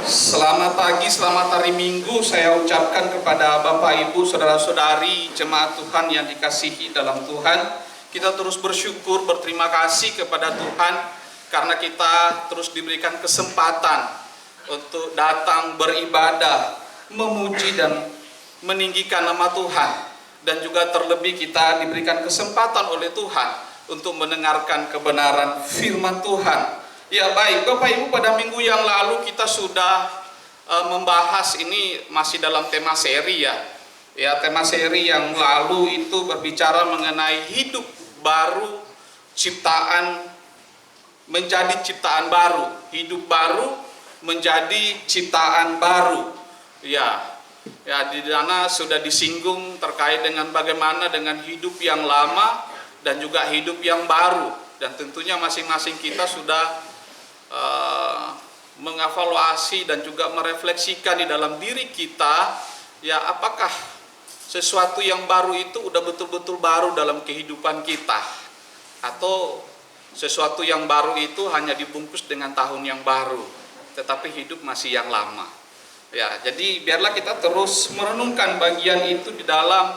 Selamat pagi, selamat hari Minggu saya ucapkan kepada Bapak Ibu, Saudara-saudari, jemaat Tuhan yang dikasihi dalam Tuhan. Kita terus bersyukur, berterima kasih kepada Tuhan karena kita terus diberikan kesempatan untuk datang beribadah, memuji dan meninggikan nama Tuhan. Dan juga terlebih kita diberikan kesempatan oleh Tuhan untuk mendengarkan kebenaran firman Tuhan. Ya baik, Bapak Ibu, pada minggu yang lalu kita sudah membahas, ini masih dalam tema seri ya. Ya, tema seri yang lalu itu berbicara mengenai hidup baru, ciptaan menjadi ciptaan baru, hidup baru menjadi ciptaan baru. Ya, di sana sudah disinggung terkait dengan bagaimana dengan hidup yang lama dan juga hidup yang baru, dan tentunya masing-masing kita sudah mengevaluasi dan juga merefleksikan di dalam diri kita, ya apakah sesuatu yang baru itu udah betul-betul baru dalam kehidupan kita, atau sesuatu yang baru itu hanya dibungkus dengan tahun yang baru tetapi hidup masih yang lama. Ya, jadi biarlah kita terus merenungkan bagian itu di dalam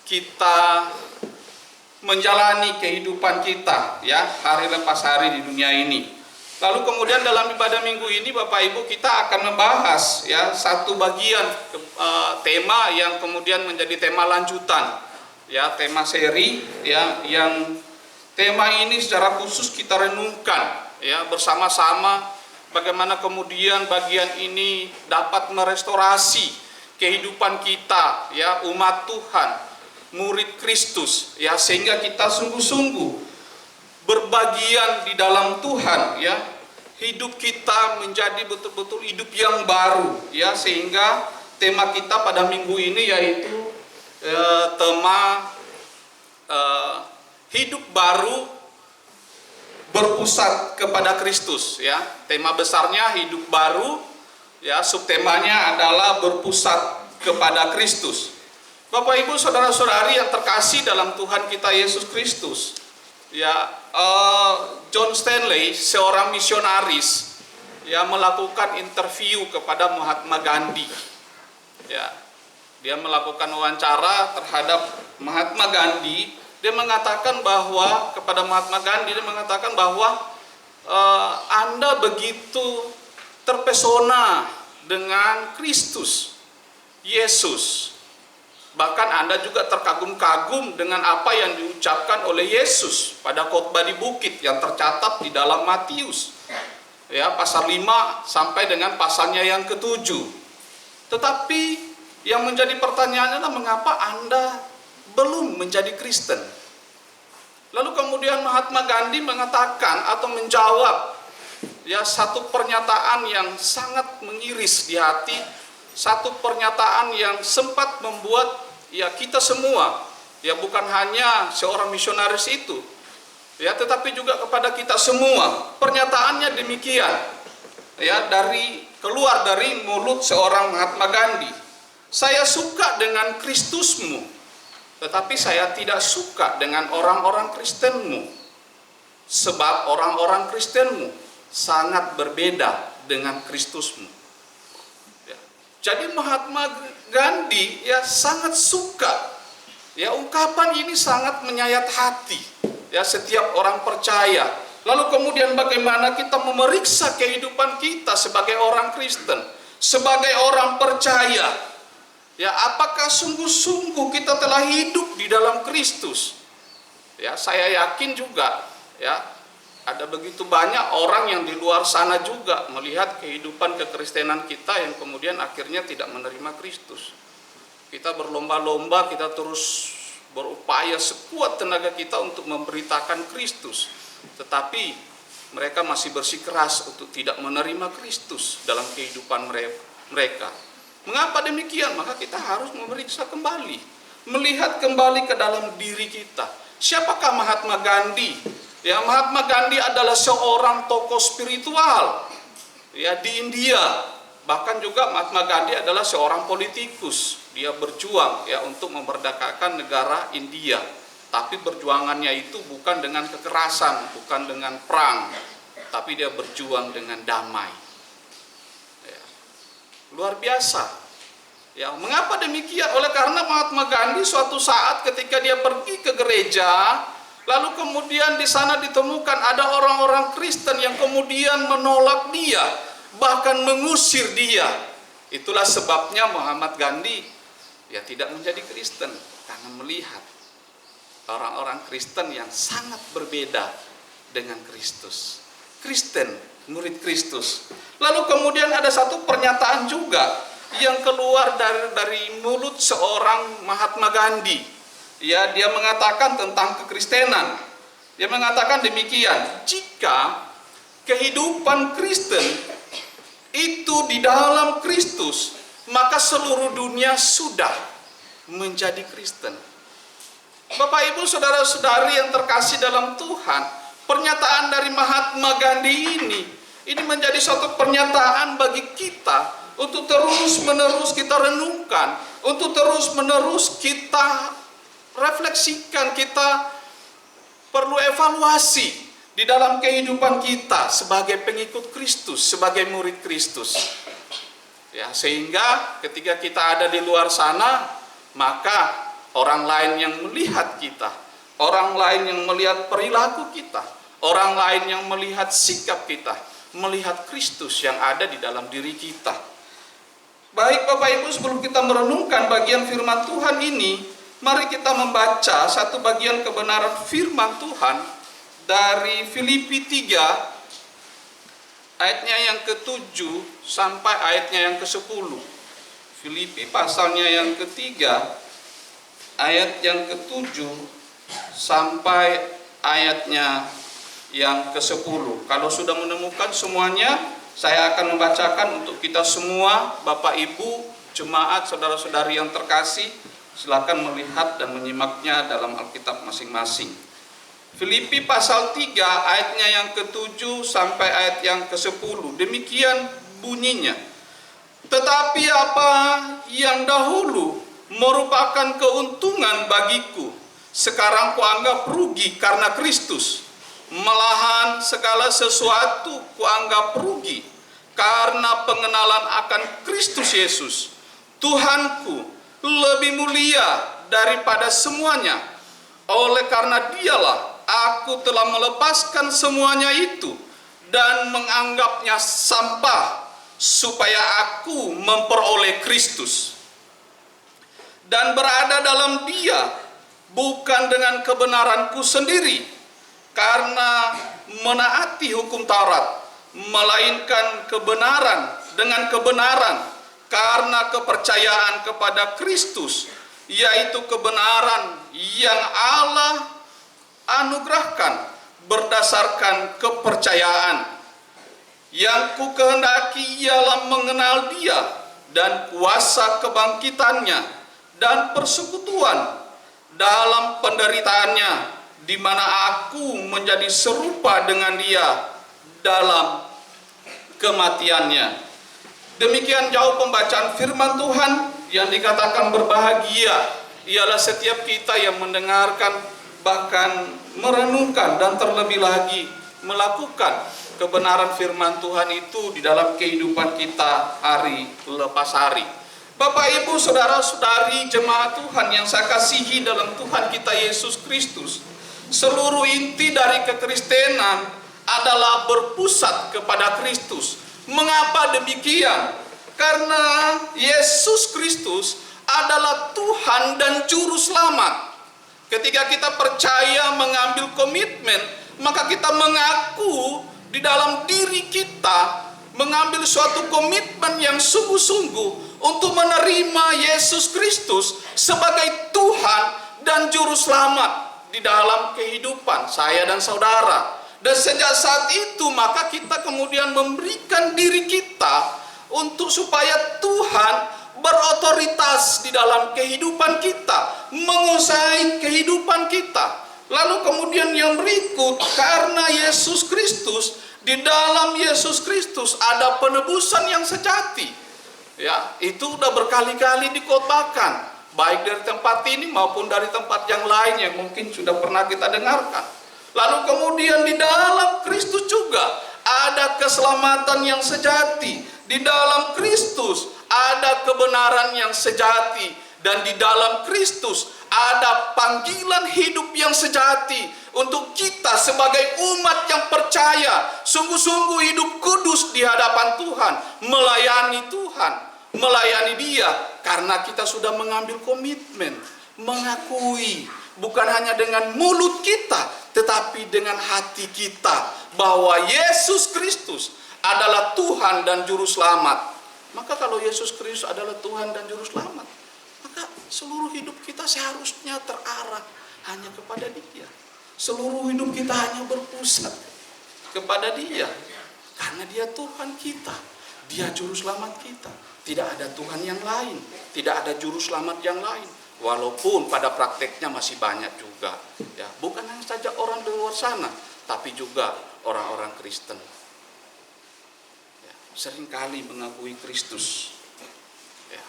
kita menjalani kehidupan kita, ya, hari lepas hari di dunia ini. Lalu kemudian dalam ibadah minggu ini Bapak Ibu, kita akan membahas ya satu bagian tema yang kemudian menjadi tema lanjutan, ya, tema seri ya, yang tema ini secara khusus kita renungkan ya bersama-sama bagaimana kemudian bagian ini dapat merestorasi kehidupan kita ya, umat Tuhan, murid Kristus ya, sehingga kita sungguh-sungguh berbagian di dalam Tuhan ya, hidup kita menjadi betul-betul hidup yang baru ya, sehingga tema kita pada minggu ini yaitu tema hidup baru berpusat kepada Kristus ya. Tema besarnya hidup baru ya, subtemanya adalah berpusat kepada Kristus. Bapak Ibu, saudara-saudari yang terkasih dalam Tuhan kita Yesus Kristus ya, John Stanley, seorang misionaris, ya, melakukan interview kepada Mahatma Gandhi. Ya, dia melakukan wawancara terhadap Mahatma Gandhi. Dia mengatakan bahwa kepada Mahatma Gandhi, dia mengatakan bahwa Anda begitu terpesona dengan Kristus, Yesus. Bahkan Anda juga terkagum-kagum dengan apa yang diucapkan oleh Yesus pada khotbah di bukit yang tercatat di dalam Matius ya, pasal 5 sampai dengan pasalnya yang ke-7. Tetapi yang menjadi pertanyaannya adalah mengapa Anda belum menjadi Kristen? Lalu kemudian Mahatma Gandhi mengatakan atau menjawab ya satu pernyataan yang sangat mengiris di hati, satu pernyataan yang sempat membuat ya kita semua, ya bukan hanya seorang misionaris itu ya, tetapi juga kepada kita semua. Pernyataannya demikian ya, keluar dari mulut seorang Mahatma Gandhi. Saya suka dengan Kristusmu, tetapi saya tidak suka dengan orang-orang Kristenmu, sebab orang-orang Kristenmu sangat berbeda dengan Kristusmu. Jadi Mahatma Gandhi ya sangat suka ya, ungkapan ini sangat menyayat hati ya setiap orang percaya. Lalu kemudian bagaimana kita memeriksa kehidupan kita sebagai orang Kristen, sebagai orang percaya ya, apakah sungguh-sungguh kita telah hidup di dalam Kristus? Ya, saya yakin juga ya ada begitu banyak orang yang di luar sana juga melihat kehidupan kekristenan kita yang kemudian akhirnya tidak menerima Kristus. Kita berlomba-lomba, kita terus berupaya sekuat tenaga kita untuk memberitakan Kristus, tetapi mereka masih bersikeras untuk tidak menerima Kristus dalam kehidupan mereka. Mengapa demikian? Maka kita harus memeriksa kembali, melihat kembali ke dalam diri kita. Siapakah Mahatma Gandhi? Ya, Mahatma Gandhi adalah seorang tokoh spiritual ya di India. Bahkan juga Mahatma Gandhi adalah seorang politikus. Dia berjuang ya untuk memerdekakan negara India. Tapi perjuangannya itu bukan dengan kekerasan, bukan dengan perang, tapi dia berjuang dengan damai. Ya. Luar biasa. Ya, mengapa demikian? Oleh karena Mahatma Gandhi suatu saat ketika dia pergi ke gereja, lalu kemudian di sana ditemukan ada orang-orang Kristen yang kemudian menolak dia, bahkan mengusir dia. Itulah sebabnya Muhammad Gandhi ya tidak menjadi Kristen, karena melihat orang-orang Kristen yang sangat berbeda dengan Kristus. Kristen, murid Kristus. Lalu kemudian ada satu pernyataan juga yang keluar dari mulut seorang Mahatma Gandhi. Ya, dia mengatakan tentang kekristenan. Dia mengatakan demikian, jika kehidupan Kristen itu di dalam Kristus, maka seluruh dunia sudah menjadi Kristen. Bapak Ibu saudara-saudari yang terkasih dalam Tuhan, pernyataan dari Mahatma Gandhi ini menjadi suatu pernyataan bagi kita untuk terus-menerus kita renungkan, untuk terus-menerus kita refleksikan, kita perlu evaluasi di dalam kehidupan kita sebagai pengikut Kristus, sebagai murid Kristus. Ya, sehingga ketika kita ada di luar sana, maka orang lain yang melihat kita, orang lain yang melihat perilaku kita, orang lain yang melihat sikap kita, melihat Kristus yang ada di dalam diri kita. Baik Bapak Ibu, sebelum kita merenungkan bagian firman Tuhan ini, mari kita membaca satu bagian kebenaran firman Tuhan dari Filipi 3 ayatnya yang ke-7 sampai ayatnya yang ke-10. Filipi pasalnya yang ketiga ayat yang ke-7 sampai ayatnya yang ke-10. Kalau sudah menemukan semuanya, saya akan membacakan untuk kita semua, Bapak Ibu, jemaat, saudara-saudari yang terkasih. Silakan melihat dan menyimaknya dalam Alkitab masing-masing. Filipi pasal 3 ayatnya yang ke-7 sampai ayat yang ke-10. Demikian bunyinya. Tetapi apa yang dahulu merupakan keuntungan bagiku, sekarang kuanggap rugi karena Kristus. Malahan segala sesuatu kuanggap rugi karena pengenalan akan Kristus Yesus, Tuhanku, lebih mulia daripada semuanya. Oleh karena dialah aku telah melepaskan semuanya itu dan menganggapnya sampah, supaya aku memperoleh Kristus dan berada dalam Dia, bukan dengan kebenaranku sendiri karena menaati hukum Taurat, melainkan kebenaran dengan kebenaran karena kepercayaan kepada Kristus, yaitu kebenaran yang Allah anugerahkan berdasarkan kepercayaan. Yang ku kehendaki ialah mengenal Dia dan kuasa kebangkitannya dan persekutuan dalam penderitaannya, di mana aku menjadi serupa dengan Dia dalam kematiannya. Demikian jauh pembacaan firman Tuhan yang dikatakan berbahagia ialah setiap kita yang mendengarkan, bahkan merenungkan dan terlebih lagi melakukan kebenaran firman Tuhan itu di dalam kehidupan kita hari lepas hari. Bapak Ibu saudara-saudari jemaat Tuhan yang saya kasihi dalam Tuhan kita Yesus Kristus, seluruh inti dari kekristenan adalah berpusat kepada Kristus. Mengapa demikian? Karena Yesus Kristus adalah Tuhan dan Juru Selamat. Ketika kita percaya mengambil komitmen, maka kita mengaku di dalam diri kita, mengambil suatu komitmen yang sungguh-sungguh untuk menerima Yesus Kristus sebagai Tuhan dan Juru Selamat di dalam kehidupan saya dan saudara. Dan sejak saat itu maka kita kemudian memberikan diri kita untuk supaya Tuhan berotoritas di dalam kehidupan kita, menguasai kehidupan kita. Lalu kemudian yang berikut, karena Yesus Kristus, di dalam Yesus Kristus ada penebusan yang sejati. Ya, itu udah berkali-kali dikhotbahkan, baik dari tempat ini maupun dari tempat yang lain yang mungkin sudah pernah kita dengarkan. Lalu kemudian di dalam Kristus juga ada keselamatan yang sejati. Di dalam Kristus ada kebenaran yang sejati, dan di dalam Kristus ada panggilan hidup yang sejati untuk kita sebagai umat yang percaya, sungguh-sungguh hidup kudus di hadapan Tuhan, melayani Tuhan, melayani Dia, karena kita sudah mengambil komitmen, mengakui bukan hanya dengan mulut kita, tetapi dengan hati kita bahwa Yesus Kristus adalah Tuhan dan Juru Selamat. Maka kalau Yesus Kristus adalah Tuhan dan Juru Selamat, maka seluruh hidup kita seharusnya terarah hanya kepada Dia. Seluruh hidup kita hanya berpusat kepada Dia, karena Dia Tuhan kita, Dia Juru Selamat kita. Tidak ada Tuhan yang lain, tidak ada Juru Selamat yang lain. Walaupun pada prakteknya masih banyak juga, ya, bukan hanya saja orang di luar sana, tapi juga orang-orang Kristen. Ya, seringkali mengakui Kristus, ya,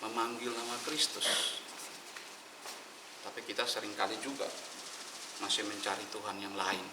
memanggil nama Kristus, tapi kita seringkali juga masih mencari Tuhan yang lain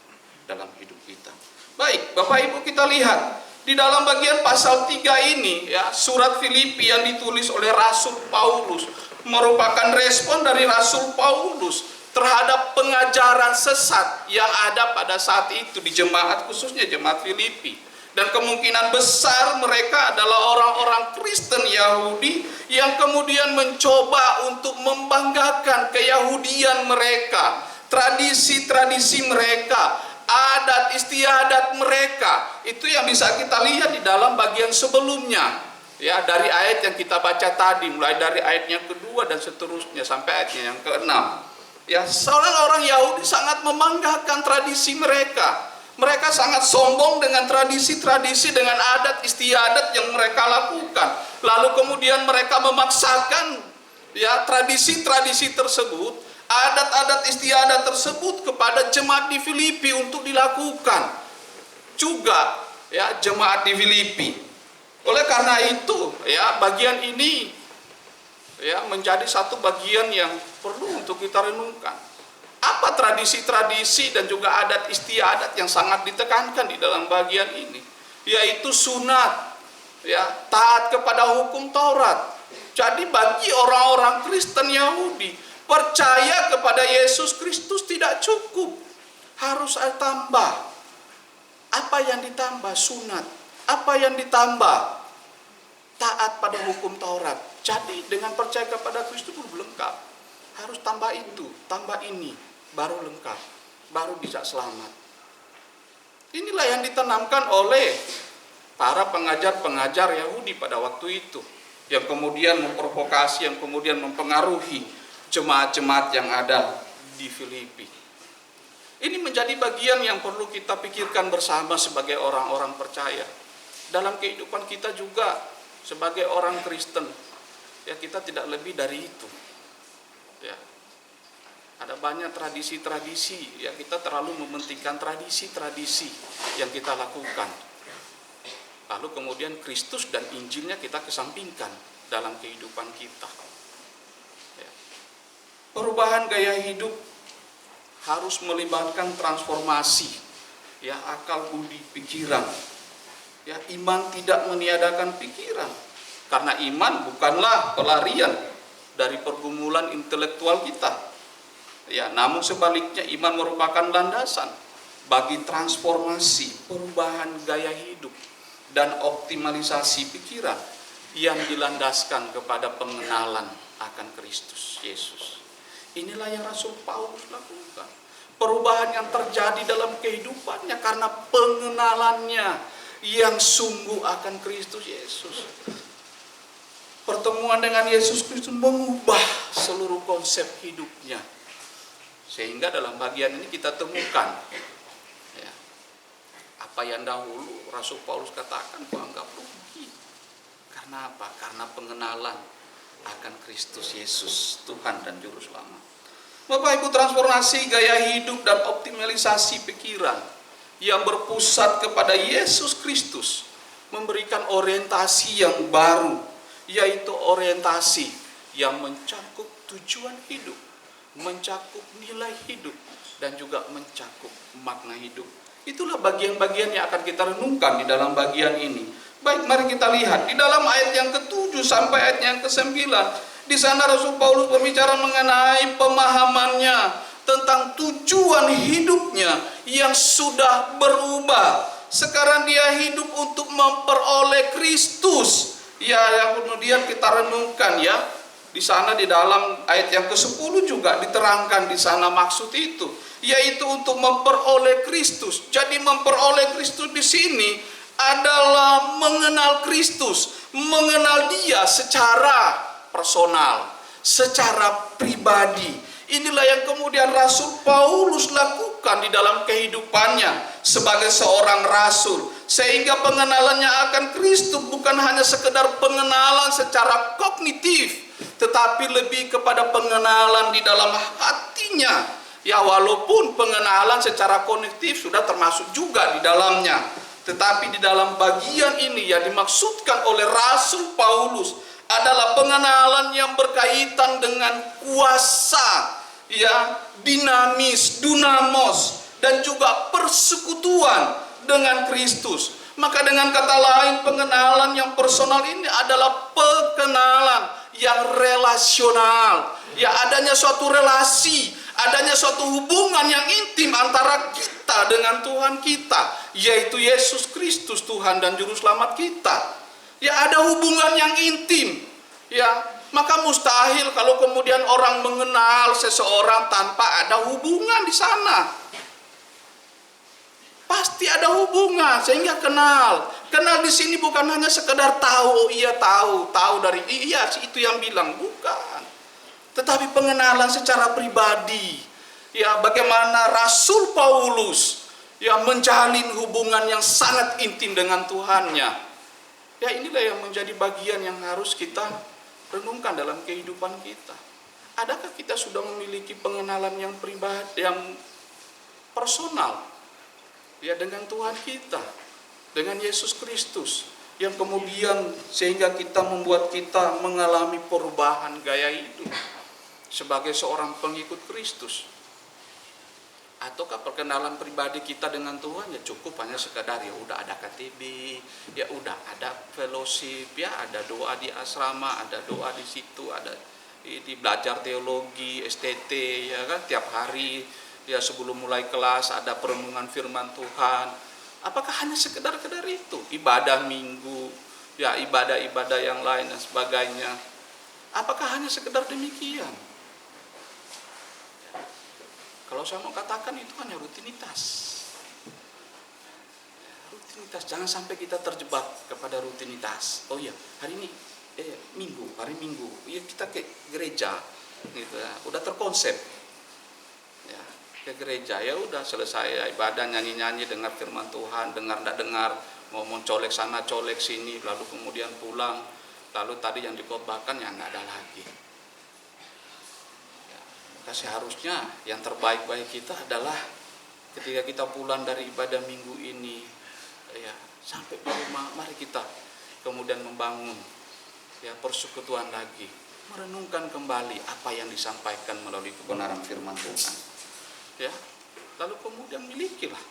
dalam hidup kita. Baik, Bapak Ibu, kita lihat di dalam bagian pasal 3 ini, ya, surat Filipi yang ditulis oleh Rasul Paulus merupakan respon dari Rasul Paulus terhadap pengajaran sesat yang ada pada saat itu di jemaat, khususnya jemaat Filipi. Dan kemungkinan besar mereka adalah orang-orang Kristen Yahudi yang kemudian mencoba untuk membanggakan keyahudian mereka, tradisi-tradisi mereka, adat istiadat mereka. Itu yang bisa kita lihat di dalam bagian sebelumnya, ya, dari ayat yang kita baca tadi, mulai dari ayat yang kedua dan seterusnya sampai ayatnya yang ke-6. Ya, seorang orang Yahudi sangat membanggakan tradisi mereka. Mereka sangat sombong dengan tradisi-tradisi, dengan adat istiadat yang mereka lakukan. Lalu kemudian mereka memaksakan, ya, tradisi-tradisi tersebut, adat-adat istiadat tersebut kepada jemaat di Filipi untuk dilakukan juga, ya, jemaat di Filipi. Oleh karena itu, ya, bagian ini, ya, menjadi satu bagian yang perlu untuk kita renungkan. Apa tradisi-tradisi dan juga adat istiadat yang sangat ditekankan di dalam bagian ini? Yaitu sunat, ya, taat kepada hukum Taurat. Jadi bagi orang-orang Kristen Yahudi, percaya kepada Yesus Kristus tidak cukup, harus ada tambah. Apa yang ditambah? Sunat. Apa yang ditambah? Taat pada hukum Taurat. Jadi dengan percaya kepada Kristus belum lengkap. Harus tambah itu, tambah ini, baru lengkap, baru bisa selamat. Inilah yang ditanamkan oleh para pengajar-pengajar Yahudi pada waktu itu, yang kemudian memprovokasi, yang kemudian mempengaruhi jemaat-jemaat yang ada di Filipi. Ini menjadi bagian yang perlu kita pikirkan bersama sebagai orang-orang percaya. Dalam kehidupan kita juga sebagai orang Kristen, ya, kita tidak lebih dari itu. Ya. Ada banyak tradisi-tradisi, ya, kita terlalu mementingkan tradisi-tradisi yang kita lakukan. Lalu kemudian Kristus dan Injilnya kita kesampingkan dalam kehidupan kita. Ya. Perubahan gaya hidup harus melibatkan transformasi, ya, akal, budi, pikiran. Ya, iman tidak meniadakan pikiran, karena iman bukanlah pelarian dari pergumulan intelektual kita. Ya, namun sebaliknya iman merupakan landasan bagi transformasi, perubahan gaya hidup dan optimalisasi pikiran yang dilandaskan kepada pengenalan akan Kristus Yesus. Inilah yang Rasul Paulus lakukan. Perubahan yang terjadi dalam kehidupannya karena pengenalannya yang sungguh akan Kristus Yesus. Pertemuan dengan Yesus Kristus mengubah seluruh konsep hidupnya. Sehingga dalam bagian ini kita temukan, ya, apa yang dahulu Rasul Paulus katakan kuanggap rugi. Karena apa? Karena pengenalan akan Kristus Yesus, Tuhan dan Juru Selamat. Bapak Ibu, transformasi gaya hidup dan optimalisasi pikiran yang berpusat kepada Yesus Kristus memberikan orientasi yang baru, yaitu orientasi yang mencakup tujuan hidup, mencakup nilai hidup, dan juga mencakup makna hidup. Itulah bagian-bagian yang akan kita renungkan di dalam bagian ini. Baik, mari kita lihat di dalam ayat yang ke-7 sampai ayat yang ke-9. Di sana Rasul Paulus berbicara mengenai pemahamannya tentang tujuan hidupnya yang sudah berubah. Sekarang dia hidup untuk memperoleh Kristus. Ya, yang kemudian kita renungkan ya. Di sana di dalam ayat yang ke-10 juga diterangkan di sana maksud itu, yaitu untuk memperoleh Kristus. Jadi memperoleh Kristus di sini adalah mengenal Kristus, mengenal Dia secara personal, secara pribadi. Inilah yang kemudian Rasul Paulus lakukan di dalam kehidupannya sebagai seorang rasul, sehingga pengenalannya akan Kristus bukan hanya sekedar pengenalan secara kognitif, tetapi lebih kepada pengenalan di dalam hatinya. Ya, walaupun pengenalan secara kognitif sudah termasuk juga di dalamnya, tetapi di dalam bagian ini yang dimaksudkan oleh Rasul Paulus adalah pengenalan yang berkaitan dengan kuasa, ya, dinamis, dunamos, dan juga persekutuan dengan Kristus. Maka dengan kata lain, pengenalan yang personal ini adalah pengenalan yang relasional. Ya, adanya suatu relasi, adanya suatu hubungan yang intim antara kita dengan Tuhan kita, yaitu Yesus Kristus, Tuhan dan Juru Selamat kita. Ya, ada hubungan yang intim. Ya, maka mustahil kalau kemudian orang mengenal seseorang tanpa ada hubungan di sana. Pasti ada hubungan sehingga kenal. Kenal di sini bukan hanya sekedar tahu, oh iya tahu dari iya itu yang bilang, bukan. Tetapi pengenalan secara pribadi. Ya, bagaimana Rasul Paulus ya menjalin hubungan yang sangat intim dengan Tuhannya. Ya, inilah yang menjadi bagian yang harus kita renungkan dalam kehidupan kita. Adakah kita sudah memiliki pengenalan yang pribadi, yang personal, ya, dengan Tuhan kita, dengan Yesus Kristus, yang kemudian sehingga kita membuat kita mengalami perubahan gaya hidup sebagai seorang pengikut Kristus? Ataukah perkenalan pribadi kita dengan Tuhan ya cukup hanya sekadar ya udah ada KTB, ya udah ada fellowship, ya ada doa di asrama, ada doa di situ, ada di belajar teologi, STT, ya kan, tiap hari ya sebelum mulai kelas ada perenungan firman Tuhan. Apakah hanya sekedar itu? Ibadah minggu, ya ibadah-ibadah yang lain dan sebagainya. Apakah hanya sekedar demikian? Kalau saya mau katakan itu hanya rutinitas. Rutinitas, jangan sampai kita terjebak kepada rutinitas. Oh iya, hari ini hari Minggu, ya kita ke gereja, gitu ya. Udah terkonsep, ya ke gereja, ya udah selesai ibadah, nyanyi-nyanyi, dengar firman Tuhan, dengar nggak dengar, mau colek sana colek sini, lalu kemudian pulang, lalu tadi yang dikhotbahkan ya nggak ada lagi. Seharusnya yang terbaik bagi kita adalah ketika kita pulang dari ibadah minggu ini, ya sampai di rumah, mari kita kemudian membangun ya persekutuan lagi, merenungkan kembali apa yang disampaikan melalui kebenaran firman Tuhan, ya, lalu kemudian milikilah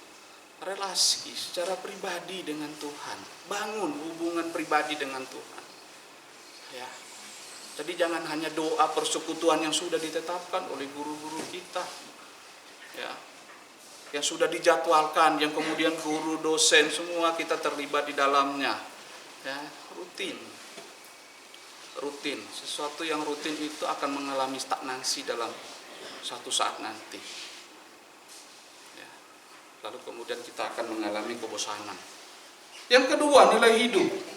relasi secara pribadi dengan Tuhan, bangun hubungan pribadi dengan Tuhan, ya. Jadi jangan hanya doa persekutuan yang sudah ditetapkan oleh guru-guru kita, ya, yang sudah dijadwalkan, yang kemudian guru, dosen semua kita terlibat di dalamnya, ya, rutin. Sesuatu yang rutin itu akan mengalami stagnasi dalam suatu saat nanti, ya. Lalu kemudian kita akan mengalami kebosanan. Yang kedua, nilai hidup.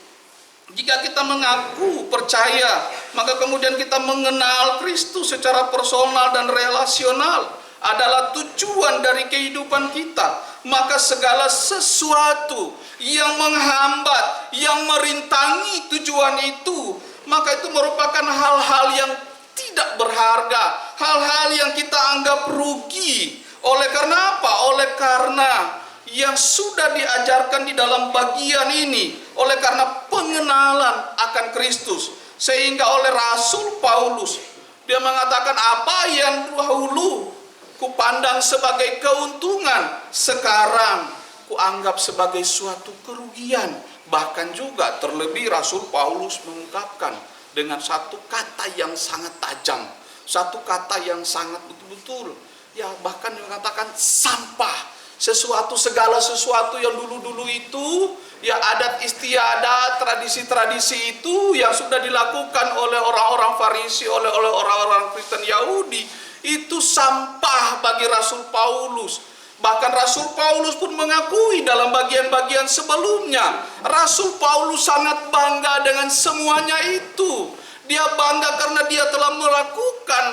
Jika kita mengaku percaya, maka kemudian kita mengenal Kristus secara personal dan relasional adalah tujuan dari kehidupan kita. Maka segala sesuatu yang menghambat, yang merintangi tujuan itu, maka itu merupakan hal-hal yang tidak berharga, hal-hal yang kita anggap rugi. Oleh karena apa? Oleh karena yang sudah diajarkan di dalam bagian ini, oleh karena pengenalan akan Kristus, sehingga oleh Rasul Paulus dia mengatakan apa yang dahulu kupandang sebagai keuntungan, sekarang kuanggap sebagai suatu kerugian Bahkan juga terlebih Rasul Paulus mengungkapkan dengan satu kata yang sangat tajam, satu kata yang sangat betul-betul, ya bahkan mengatakan sampah. Segala sesuatu yang dulu-dulu itu, ya adat istiadat, tradisi-tradisi itu yang sudah dilakukan oleh orang-orang Farisi, oleh orang-orang Kristen Yahudi, itu sampah bagi Rasul Paulus. Bahkan Rasul Paulus pun mengakui dalam bagian-bagian sebelumnya, Rasul Paulus sangat bangga dengan semuanya itu. Dia bangga karena dia telah melakukan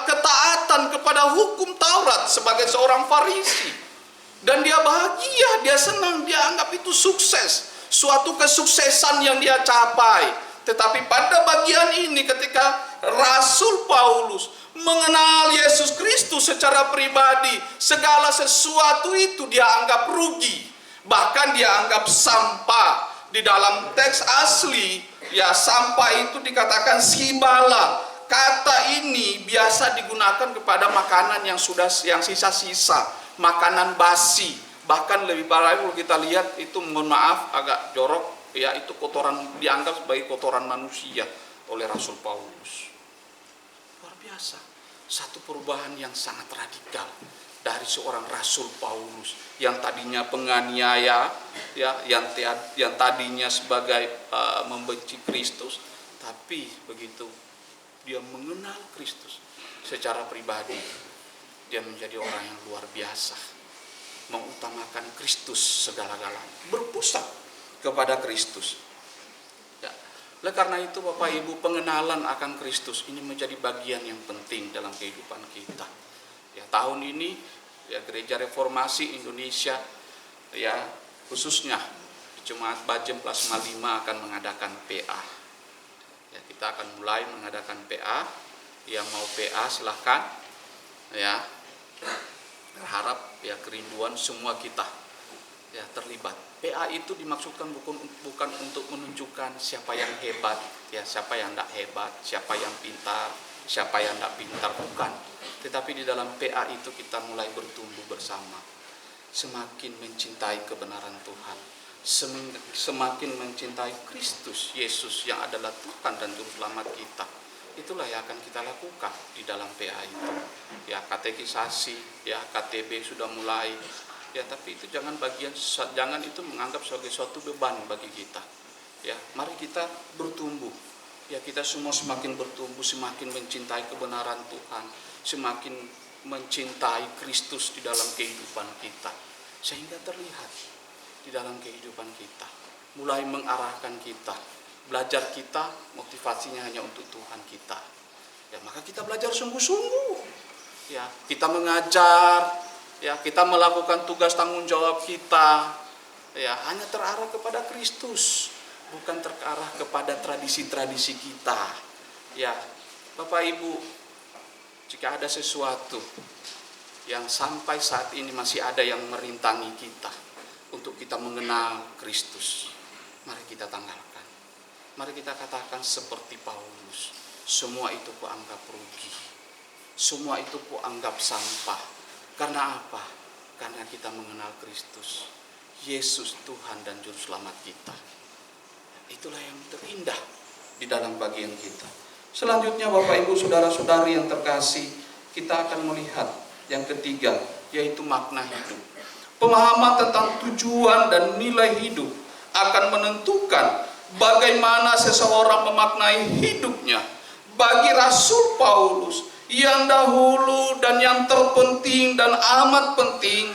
ketaatan kepada hukum Taurat sebagai seorang Farisi. Dan dia bahagia, dia senang, dia anggap itu sukses, suatu kesuksesan yang dia capai. Tetapi pada bagian ini ketika Rasul Paulus mengenal Yesus Kristus secara pribadi, segala sesuatu itu dia anggap rugi, bahkan dia anggap sampah. Di dalam teks asli, ya sampah itu dikatakan sibala. Kata ini biasa digunakan kepada makanan yang sisa-sisa, makanan basi. Bahkan lebih parah kalau kita lihat itu, mohon maaf agak jorok, ya itu kotoran, dianggap sebagai kotoran manusia oleh Rasul Paulus. Luar biasa, satu perubahan yang sangat radikal dari seorang Rasul Paulus yang tadinya penganiaya, ya yang tadinya sebagai membenci Kristus, tapi begitu dia mengenal Kristus secara pribadi, dia menjadi orang yang luar biasa, mengutamakan Kristus segala-galanya, berpusat kepada Kristus. Ya. Oleh karena itu Bapak Ibu, pengenalan akan Kristus ini menjadi bagian yang penting dalam kehidupan kita. Ya, tahun ini ya Gereja Reformasi Indonesia, ya khususnya Jemaat Bajem Plasma 5 akan mengadakan PA. Ya, kita akan mulai mengadakan PA. Yang mau PA silahkan. Ya, berharap ya kerinduan semua kita ya terlibat. PA itu dimaksudkan bukan untuk menunjukkan siapa yang hebat, ya siapa yang tidak hebat, siapa yang pintar, siapa yang tidak pintar, bukan. Tetapi di dalam PA itu kita mulai bertumbuh bersama, semakin mencintai kebenaran Tuhan, semakin mencintai Kristus Yesus yang adalah Tuhan dan Juru Selamat kita. Itulah yang akan kita lakukan di dalam PA itu. Ya katekisasi, ya KTB sudah mulai. Ya tapi itu jangan itu menganggap sebagai suatu beban bagi kita. Ya mari kita bertumbuh. Ya kita semua semakin bertumbuh, semakin mencintai kebenaran Tuhan, semakin mencintai Kristus di dalam kehidupan kita, sehingga terlihat di dalam kehidupan kita, mulai mengarahkan kita. Belajar kita motivasinya hanya untuk Tuhan kita. Ya maka kita belajar sungguh-sungguh. Ya kita mengajar, ya kita melakukan tugas tanggung jawab kita. Ya hanya terarah kepada Kristus, bukan terarah kepada tradisi-tradisi kita. Ya Bapak Ibu, jika ada sesuatu yang sampai saat ini masih ada yang merintangi kita untuk kita mengenal Kristus, mari kita tanggalkan. Mari kita katakan seperti Paulus, semua itu kuanggap rugi, semua itu kuanggap sampah. Karena apa? Karena kita mengenal Kristus, Yesus Tuhan dan Juru Selamat kita. Itulah yang terindah di dalam bagian kita. Selanjutnya Bapak Ibu Saudara-saudari yang terkasih, kita akan melihat yang ketiga, yaitu makna hidup. Pemahaman tentang tujuan dan nilai hidup akan menentukan bagaimana seseorang memaknai hidupnya. Bagi Rasul Paulus, yang dahulu dan yang terpenting dan amat penting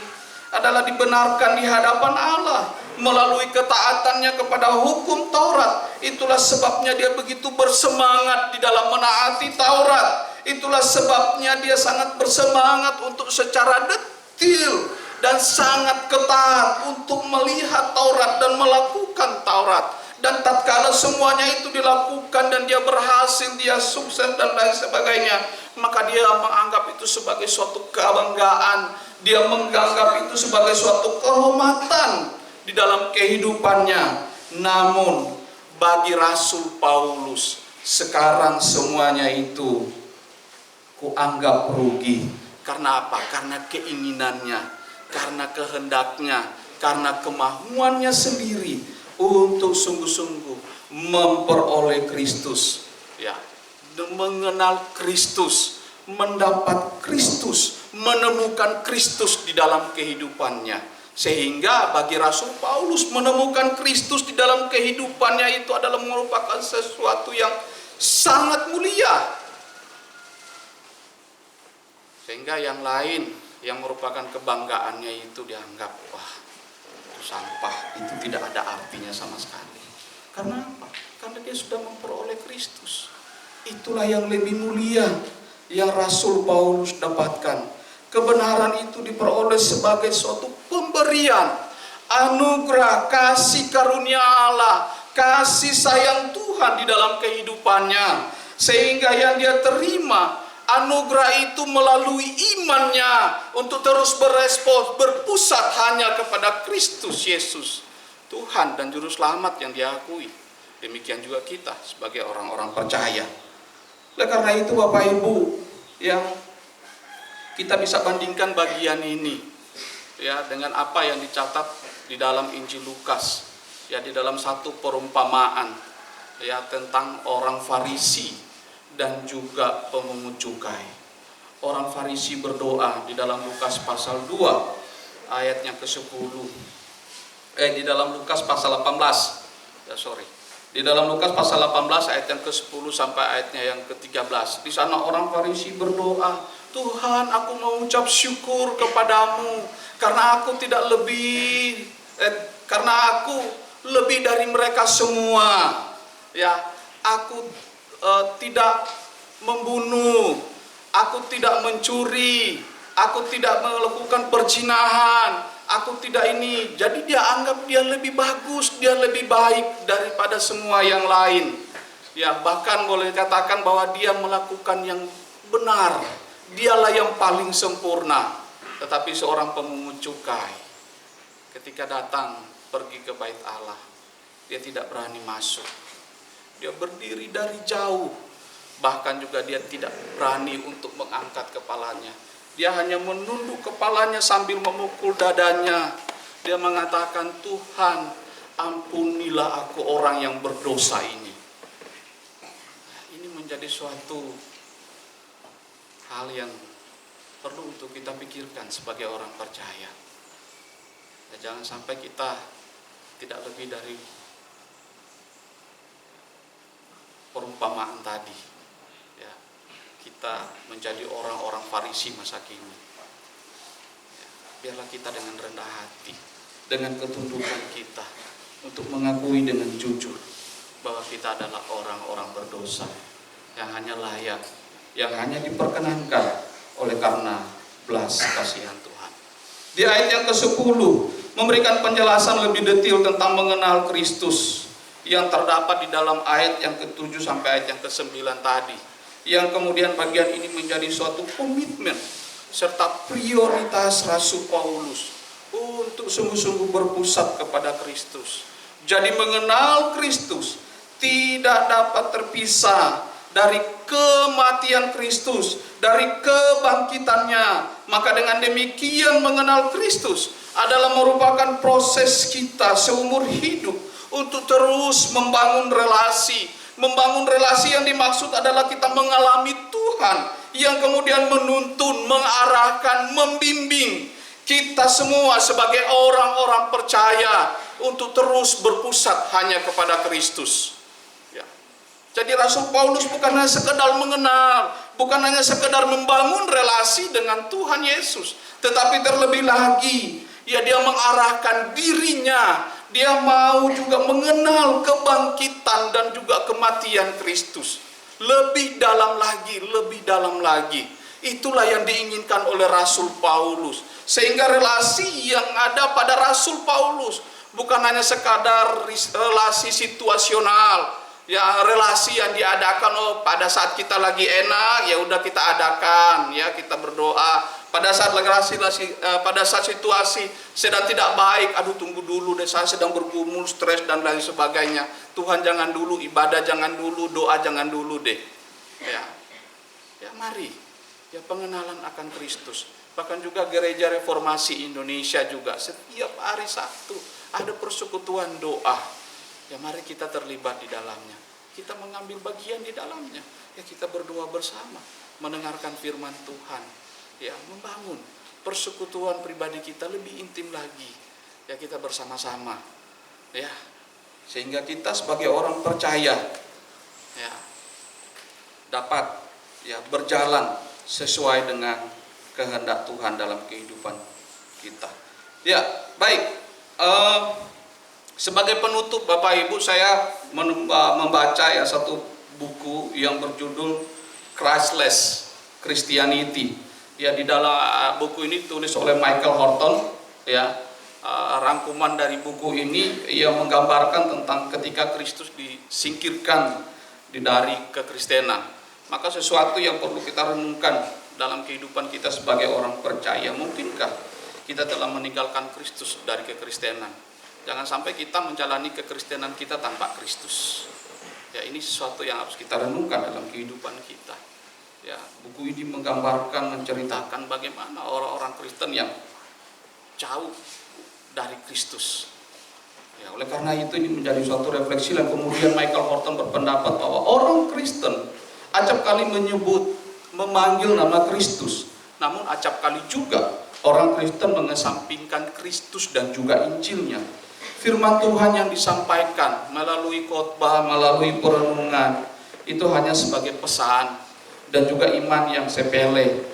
adalah dibenarkan di hadapan Allah melalui ketaatannya kepada hukum Taurat. Itulah sebabnya dia begitu bersemangat di dalam menaati Taurat. Itulah sebabnya dia sangat bersemangat untuk secara detil dan sangat ketat untuk melihat Taurat dan melakukan Taurat. Dan tatkala semuanya itu dilakukan dan dia berhasil, dia sukses dan lain sebagainya, maka dia menganggap itu sebagai suatu kebanggaan. Dia menganggap itu sebagai suatu kehormatan di dalam kehidupannya. Namun bagi Rasul Paulus, sekarang semuanya itu kuanggap rugi. Karena apa? Karena keinginannya, karena kehendaknya, karena kemauannya sendiri. untuk sungguh-sungguh memperoleh Kristus, ya, mengenal Kristus, mendapat Kristus, menemukan Kristus di dalam kehidupannya. Sehingga bagi Rasul Paulus menemukan Kristus di dalam kehidupannya itu adalah merupakan sesuatu yang sangat mulia. Sehingga yang lain yang merupakan kebanggaannya itu dianggap, wah, itu sampah, itu tidak ada artinya sama sekali. Karena apa? Karena dia sudah memperoleh Kristus. Itulah yang lebih mulia yang Rasul Paulus dapatkan. Kebenaran itu diperoleh sebagai suatu pemberian, anugerah, kasih karunia Allah, kasih sayang Tuhan di dalam kehidupannya. Sehingga yang dia terima anugerah itu melalui imannya untuk terus berespons, berpusat hanya kepada Kristus Yesus, Tuhan dan Juru Selamat yang dia akui. Demikian juga kita sebagai orang-orang percaya. Oleh karena itu Bapak Ibu, yang kita bisa bandingkan bagian ini ya dengan apa yang dicatat di dalam Injil Lukas, ya, di dalam satu perumpamaan ya tentang orang Farisi dan juga pemungut cukai. Orang Farisi berdoa di dalam Lukas pasal 2 ayatnya ke-10. Di dalam Lukas pasal 18. Di dalam Lukas pasal 18 ayat yang ke-10 sampai ayatnya yang ke-13. Di sana orang Farisi berdoa, Tuhan, aku mengucap syukur kepadamu karena aku lebih dari mereka semua. Ya, aku tidak membunuh, aku tidak mencuri, aku tidak melakukan perzinahan, aku tidak ini. Jadi dia anggap dia lebih bagus, dia lebih baik daripada semua yang lain. Ya, bahkan boleh katakan bahwa dia melakukan yang benar. Dialah yang paling sempurna. Tetapi seorang pemungut cukai ketika datang pergi ke bait Allah, dia tidak berani masuk. Dia berdiri dari jauh. Bahkan juga dia tidak berani untuk mengangkat kepalanya. Dia hanya menunduk kepalanya sambil memukul dadanya. Dia mengatakan, Tuhan, ampunilah aku orang yang berdosa ini. Ini menjadi suatu hal yang perlu untuk kita pikirkan sebagai orang percaya. Ya, jangan sampai kita tidak lebih dari perumpamaan tadi. Ya, kita menjadi orang-orang Farisi masa kini. Ya, biarlah kita dengan rendah hati, dengan ketundukan kita, untuk mengakui dengan jujur bahwa kita adalah orang-orang berdosa yang hanya layak, yang hanya diperkenankan oleh karena belas kasihan Tuhan. Di ayat yang ke-10 memberikan penjelasan lebih detail tentang mengenal Kristus yang terdapat di dalam ayat yang ke-7 sampai ayat yang ke-9 tadi. Yang kemudian bagian ini menjadi suatu komitmen serta prioritas Rasul Paulus untuk sungguh-sungguh berpusat kepada Kristus. Jadi mengenal Kristus tidak dapat terpisah dari kematian Kristus, dari kebangkitannya. Maka dengan demikian mengenal Kristus adalah merupakan proses kita seumur hidup untuk terus membangun relasi. Membangun relasi yang dimaksud adalah kita mengalami Tuhan yang kemudian menuntun, mengarahkan, membimbing kita semua sebagai orang-orang percaya untuk terus berpusat hanya kepada Kristus. Jadi Rasul Paulus bukan hanya sekedar mengenal, bukan hanya sekedar membangun relasi dengan Tuhan Yesus, tetapi terlebih lagi, ya, dia mengarahkan dirinya, dia mau juga mengenal kebangkitan dan juga kematian Kristus. Lebih dalam lagi, lebih dalam lagi. Itulah yang diinginkan oleh Rasul Paulus. Sehingga relasi yang ada pada Rasul Paulus bukan hanya sekadar relasi situasional, ya, relasi yang diadakan pada saat kita lagi enak, ya udah kita adakan, ya, kita berdoa. Pada saat pada saat situasi sedang tidak baik, aduh tunggu dulu deh, saya sedang bergumul, stres dan lain sebagainya. Tuhan jangan dulu, ibadah jangan dulu, doa jangan dulu deh. Ya mari, ya, pengenalan akan Kristus. Bahkan juga Gereja Reformasi Indonesia juga setiap hari Sabtu ada persekutuan doa. Ya mari kita terlibat di dalamnya. Kita mengambil bagian di dalamnya. Ya kita berdoa bersama, mendengarkan firman Tuhan. Ya membangun persekutuan pribadi kita lebih intim lagi. Ya kita bersama-sama. Ya sehingga kita sebagai orang percaya ya dapat ya berjalan sesuai dengan kehendak Tuhan dalam kehidupan kita. Ya, baik. Sebagai penutup Bapak Ibu, saya membaca ya satu buku yang berjudul Christless Christianity. Ya, di dalam buku ini ditulis oleh Michael Horton. Ya, rangkuman dari buku ini yang menggambarkan tentang ketika Kristus disingkirkan dari kekristenan. Maka sesuatu yang perlu kita renungkan dalam kehidupan kita sebagai orang percaya, mungkinkah kita telah meninggalkan Kristus dari kekristenan? Jangan sampai kita menjalani kekristenan kita tanpa Kristus. Ya, ini sesuatu yang harus kita renungkan dalam kehidupan kita. Ya, buku ini menggambarkan, menceritakan bagaimana orang-orang Kristen yang jauh dari Kristus. Ya, oleh karena itu ini menjadi suatu refleksi, dan kemudian Michael Horton berpendapat bahwa orang Kristen acap kali memanggil nama Kristus, namun acap kali juga orang Kristen mengesampingkan Kristus dan juga Injilnya. Firman Tuhan yang disampaikan melalui khotbah, melalui perenungan, itu hanya sebagai pesan, dan juga iman yang sepele,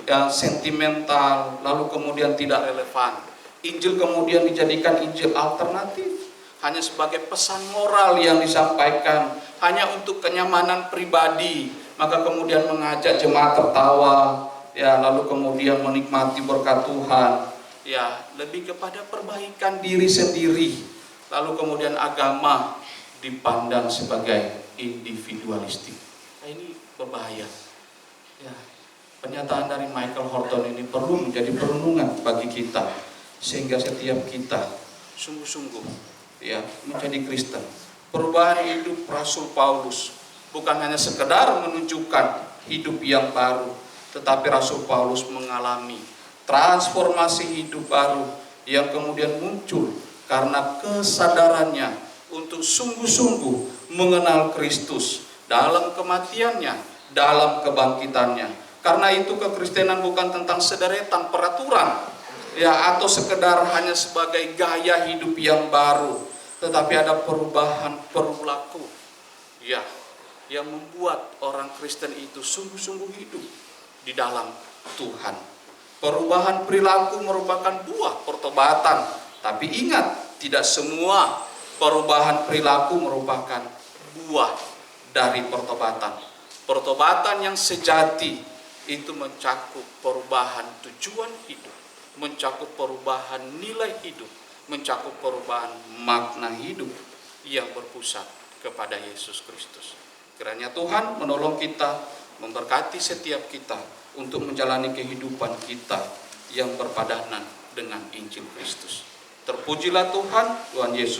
yang sentimental, lalu kemudian tidak relevan. Injil kemudian dijadikan Injil alternatif, hanya sebagai pesan moral yang disampaikan, hanya untuk kenyamanan pribadi, maka kemudian mengajak jemaat tertawa, ya, lalu kemudian menikmati berkat Tuhan. Ya, lebih kepada perbaikan diri sendiri. Lalu kemudian agama dipandang sebagai individualistik. Nah, ini berbahaya. Ya, pernyataan dari Michael Horton ini perlu menjadi perenungan bagi kita, sehingga setiap kita sungguh-sungguh ya menjadi Kristen. Perubahan hidup Rasul Paulus bukan hanya sekedar menunjukkan hidup yang baru, tetapi Rasul Paulus mengalami transformasi hidup baru yang kemudian muncul karena kesadarannya untuk sungguh-sungguh mengenal Kristus dalam kematiannya, dalam kebangkitannya. Karena itu kekristenan bukan tentang sederetan peraturan ya, atau sekedar hanya sebagai gaya hidup yang baru, tetapi ada perubahan perilaku ya, yang membuat orang Kristen itu sungguh-sungguh hidup di dalam Tuhan. Perubahan perilaku merupakan buah pertobatan, tapi ingat, tidak semua perubahan perilaku merupakan buah dari pertobatan. Pertobatan yang sejati itu mencakup perubahan tujuan hidup, mencakup perubahan nilai hidup, mencakup perubahan makna hidup yang berpusat kepada Yesus Kristus. Kiranya Tuhan menolong kita, memberkati setiap kita untuk menjalani kehidupan kita yang berpadanan dengan Injil Kristus. Terpujilah Tuhan, Tuhan Yesus